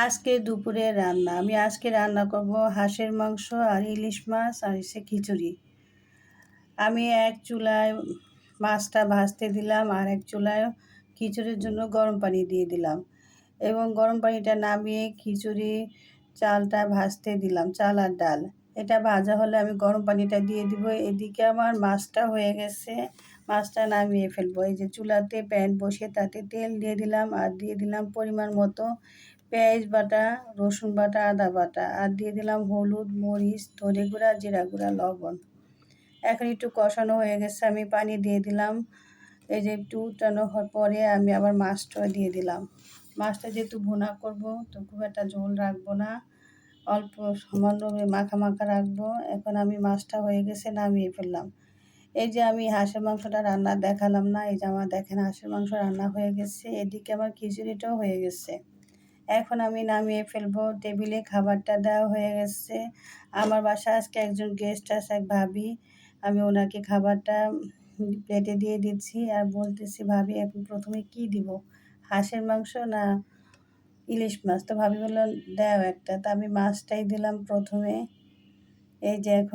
আজকে দুপুরে রান্না আমি আজকে রান্না করব হাঁসের মাংস আর ইলিশ মাছ আর খিচুড়ি। আমি এক চুলায় মাছটা ভাজতে দিলাম আর এক চুলায় খিচুড়ির জন্য গরম পানি দিয়ে দিলাম এবং গরম পানিটা নামিয়ে খিচুড়ি চালটা ভাজতে দিলাম, চাল আর ডাল। এটা ভাজা হলে আমি গরম পানিটা দিয়ে দিব। এদিকে আমার মাছটা হয়ে গেছে, মাছটা নামিয়ে ফেলবো। এই যে চুলাতে প্যান বসিয়ে তাতে তেল দিয়ে দিলাম আর দিয়ে দিলাম পরিমাণ মতো পেঁয়াজ বাটা, রসুন বাটা, আদা বাটা আর দিয়ে দিলাম হলুদ, মরিচ, ধনে গুঁড়া, জিরা গুঁড়া, লবণ। এখন একটু কষানো হয়ে গেছে, আমি পানি দিয়ে দিলাম। এই যে একটু উঠানো হওয়ার পরে আমি আবার মাছটা দিয়ে দিলাম। মাছটা যেহেতু ভুনা করব তো খুব একটা ঝোল রাখবো না, অল্প সামান্য মাখা মাখা রাখবো। এখন আমি মাছটা হয়ে গেছে নামিয়ে ফেললাম। এই যে আমি হাঁসের মাংসটা রান্না দেখালাম না, এই যে আমার দেখেন হাঁসের মাংস রান্না হয়ে গেছে। এদিকে আমার খিচুড়িটাও হয়ে গেছে। এখন আমি নামিয়ে ফেলবো। টেবিলে খাবারটা দেওয়া হয়ে গেছে। আমার বাসায় আজকে একজন গেস্ট আছে, এক ভাবি। আমি ওনাকে খাবারটা প্লেটে দিয়ে দিচ্ছি আর বলতেছি, ভাবি এখন প্রথমে কি দিব, হাঁসের মাংস না ইলিশ মাছ? তো ভাবি বলল দাও একটা। তা আমি মাছটাই দিলাম প্রথমে। এই যে এখন